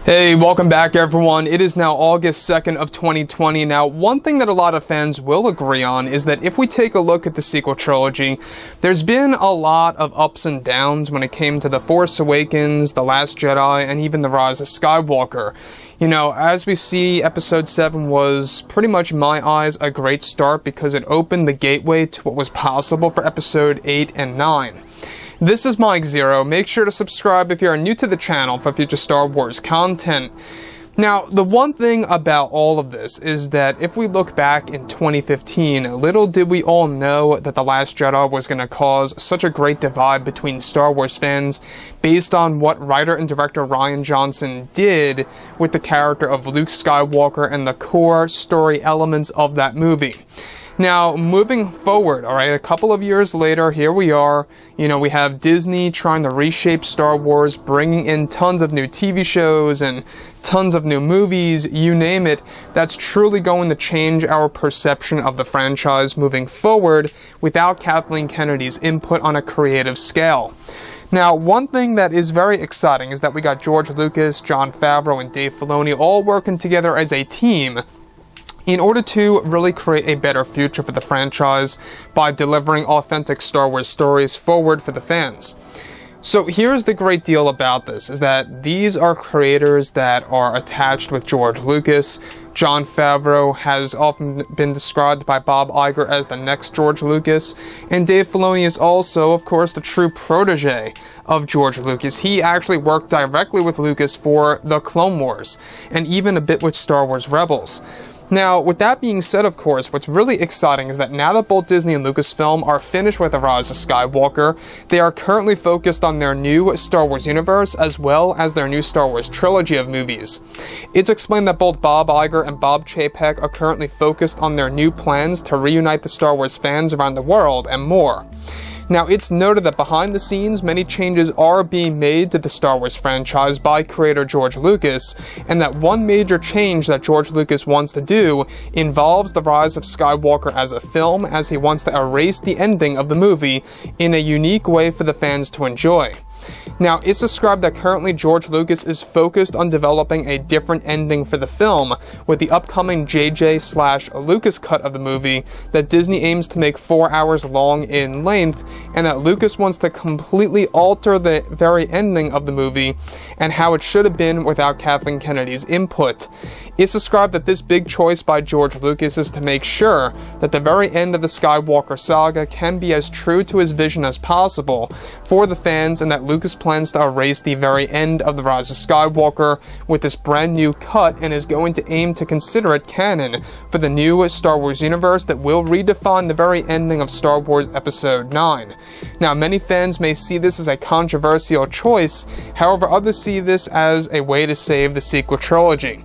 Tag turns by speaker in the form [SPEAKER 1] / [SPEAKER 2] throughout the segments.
[SPEAKER 1] Hey, welcome back everyone. It is now August 2nd of 2020. Now, one thing that a lot of fans will agree on is that if we take a look at the sequel trilogy, there's been a lot of ups and downs when it came to The Force Awakens, The Last Jedi, and even The Rise of Skywalker. You know, as we see, Episode 7 was, pretty much in my eyes, a great start because it opened the gateway to what was possible for Episode 8 and 9. This is Mike Zero. Make sure to subscribe if you are new to the channel for future Star Wars content. Now, the one thing about all of this is that if we look back in 2015, little did we all know that The Last Jedi was going to cause such a great divide between Star Wars fans based on what writer and director Rian Johnson did with the character of Luke Skywalker and the core story elements of that movie. Now, moving forward, alright, a couple of years later, here we are, we have Disney trying to reshape Star Wars, bringing in tons of new TV shows and tons of new movies, you name it, that's truly going to change our perception of the franchise moving forward without Kathleen Kennedy's input on a creative scale. Now, one thing that is very exciting is that we got George Lucas, Jon Favreau, and Dave Filoni all working together as a team in order to really create a better future for the franchise by delivering authentic Star Wars stories forward for the fans. So here's the great deal about this, is that these are creators that are attached with George Lucas. Jon Favreau has often been described by Bob Iger as the next George Lucas, and Dave Filoni is also, of course, the true protege of George Lucas. He actually worked directly with Lucas for The Clone Wars, and even a bit with Star Wars Rebels. Now, with that being said, of course, what's really exciting is that now that both Disney and Lucasfilm are finished with The Rise of Skywalker, they are currently focused on their new Star Wars universe as well as their new Star Wars trilogy of movies. It's explained that both Bob Iger and Bob Chapek are currently focused on their new plans to reunite the Star Wars fans around the world and more. Now, it's noted that behind the scenes, many changes are being made to the Star Wars franchise by creator George Lucas, and that one major change that George Lucas wants to do involves The Rise of Skywalker as a film, as he wants to erase the ending of the movie in a unique way for the fans to enjoy. Now, it's described that currently George Lucas is focused on developing a different ending for the film, with the upcoming JJ/Lucas cut of the movie that Disney aims to make 4 hours long in length, and that Lucas wants to completely alter the very ending of the movie and how it should have been without Kathleen Kennedy's input. It's described that this big choice by George Lucas is to make sure that the very end of the Skywalker saga can be as true to his vision as possible for the fans, and that Lucas plans to erase the very end of The Rise of Skywalker with this brand new cut and is going to aim to consider it canon for the new Star Wars universe that will redefine the very ending of Star Wars Episode 9. Now, many fans may see this as a controversial choice, however others see this as a way to save the sequel trilogy.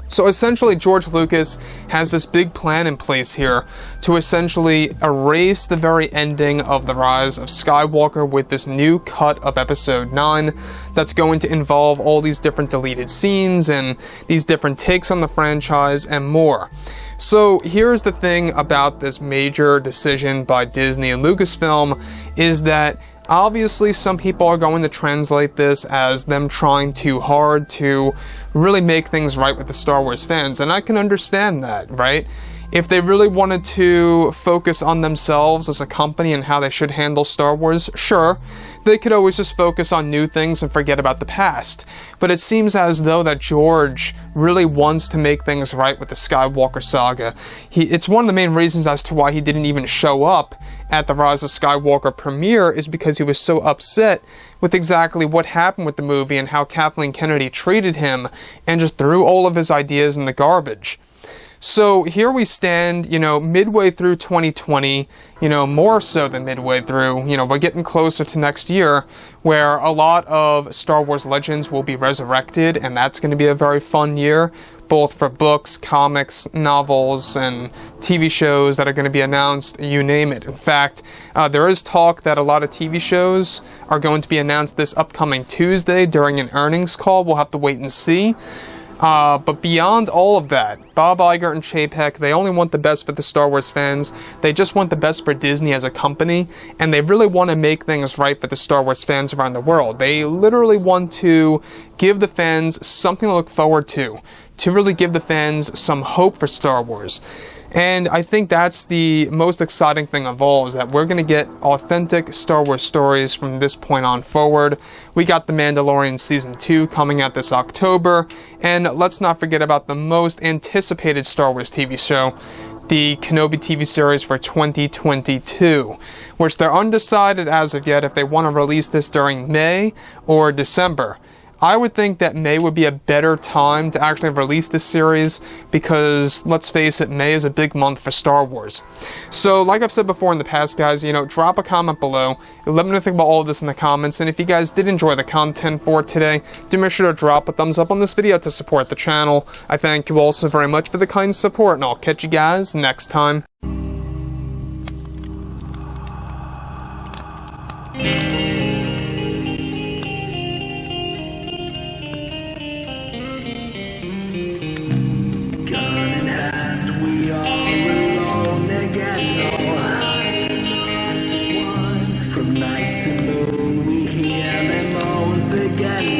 [SPEAKER 1] So essentially, George Lucas has this big plan in place here to essentially erase the very ending of The Rise of Skywalker with this new cut of Episode 9 that's going to involve all these different deleted scenes and these different takes on the franchise and more. So here's the thing about this major decision by Disney and Lucasfilm is that obviously some people are going to translate this as them trying too hard to really make things right with the Star Wars fans, and I can understand that, right? If they really wanted to focus on themselves as a company and how they should handle Star Wars, sure, they could always just focus on new things and forget about the past. But it seems as though that George really wants to make things right with the Skywalker saga. It's one of the main reasons as to why he didn't even show up at the Rise of Skywalker premiere, is because he was so upset with exactly what happened with the movie and how Kathleen Kennedy treated him and just threw all of his ideas in the garbage. So here we stand, midway through 2020, more so than midway through, we're getting closer to next year, where a lot of Star Wars legends will be resurrected, and that's going to be a very fun year, both for books, comics, novels, and TV shows that are going to be announced, you name it. In fact, there is talk that a lot of TV shows are going to be announced this upcoming Tuesday during an earnings call. We'll have to wait and see. But beyond all of that, Bob Iger and Chapek, they only want the best for the Star Wars fans. They just want the best for Disney as a company, and they really want to make things right for the Star Wars fans around the world. They literally want to give the fans something to look forward to really give the fans some hope for Star Wars. And I think that's the most exciting thing of all, is that we're going to get authentic Star Wars stories from this point on forward. We got The Mandalorian Season 2 coming out this October, and let's not forget about the most anticipated Star Wars TV show, the Kenobi TV series for 2022, which they're undecided as of yet if they want to release this during May or December. I would think that May would be a better time to actually release this series because, let's face it, May is a big month for Star Wars. So, like I've said before in the past, guys, drop a comment below. Let me know what you think about all of this in the comments. And if you guys did enjoy the content for today, do make sure to drop a thumbs up on this video to support the channel. I thank you all so very much for the kind support, and I'll catch you guys next time.
[SPEAKER 2] From night to moon, we hear them moans again.